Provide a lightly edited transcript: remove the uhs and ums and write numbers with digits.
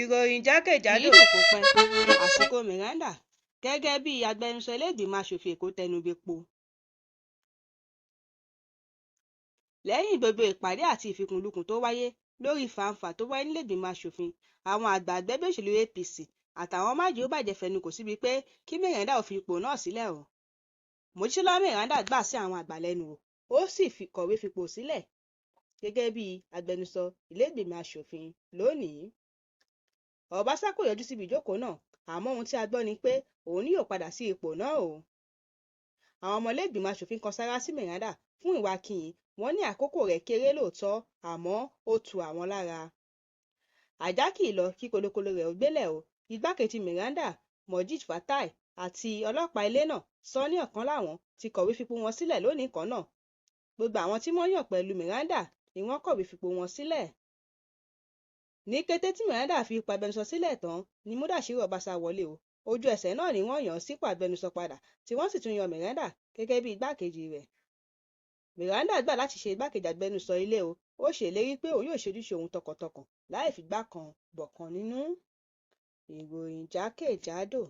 Ìròyìn jákèjádò. Kì í dùn kó pẹ́. Àsìkò Miranda gẹ́gẹ́ bí agbẹnusọ ilé-ìgbìmọ̀ aṣòfin Èkó tẹnubẹ́po. Lẹ́yìn gbogbo ìpàdé àti ìfikùnlukùn tó wáyé lórí fàǹfà tó wáyé nílé-ìgbìmọ̀ aṣòfin, àwọn àgbààgbà ẹgbẹ́ òṣèlú APC àtàwọn májèóbàjẹ́ fẹnukò síbi pé kí Miranda ò fi ipò náà sílẹ̀ o. Mojísọ́lá Miranda gbà sí àwọn àgbà lẹ́nu o, ó sì kọ̀wé fipò sílẹ̀ gẹ́gẹ́ bí agbẹnusọ ilé-ìgbìmọ̀ aṣòfin lónìí. Ọbaṣá kò yọjú síbi ìjókòó náà, àmọ́ ohun tí a gbọ́ ni pé òun ni yóò padà sí ipò náà o. Àwọn ọmọ ilé-ìgbìmọ̀ aṣòfin kan sáárá sí Miranda fún ìwà kìín, wọ́n ní àkókò rẹ̀ kéré lóòótọ́, àmọ́ ó tu àwọn lára. Àjá kì í lọ kí kolokolo rẹ̀ ó gbélẹ̀ o. Igbákejì Miranda, Mojeed Fatai, àti ọlọ́pàá ilé náà, Sani Ọ̀kan láwọn, ti kọ̀wé fipò wọn sílẹ̀ lónìí kan náà. Gbogbo àwọn tí wọ́n yàn pẹ̀lú Miranda ni wọ́n kọ̀wé fipò wọn sílẹ̀. Ní kété tí Miranda fi ipò agbẹnusọ sílẹ̀ tán ni Mudashiru Ọbaṣá wọlé o. Ojú ẹsẹ̀ náà ni wọ́n yàn án sípò agbẹnusọ padà, tí wọ́n sì tún yan Miranda gẹ́gẹ́ bí igbákejì rẹ̀. Miranda gbà láti ṣe igbákejì agbẹnusọ ilé o. Ó ṣèlérí pé òun yóò ṣojúṣe òun tọkàntọkàn láì figbá kan bọ̀kan nínú. Ìròyìn jákèjádò.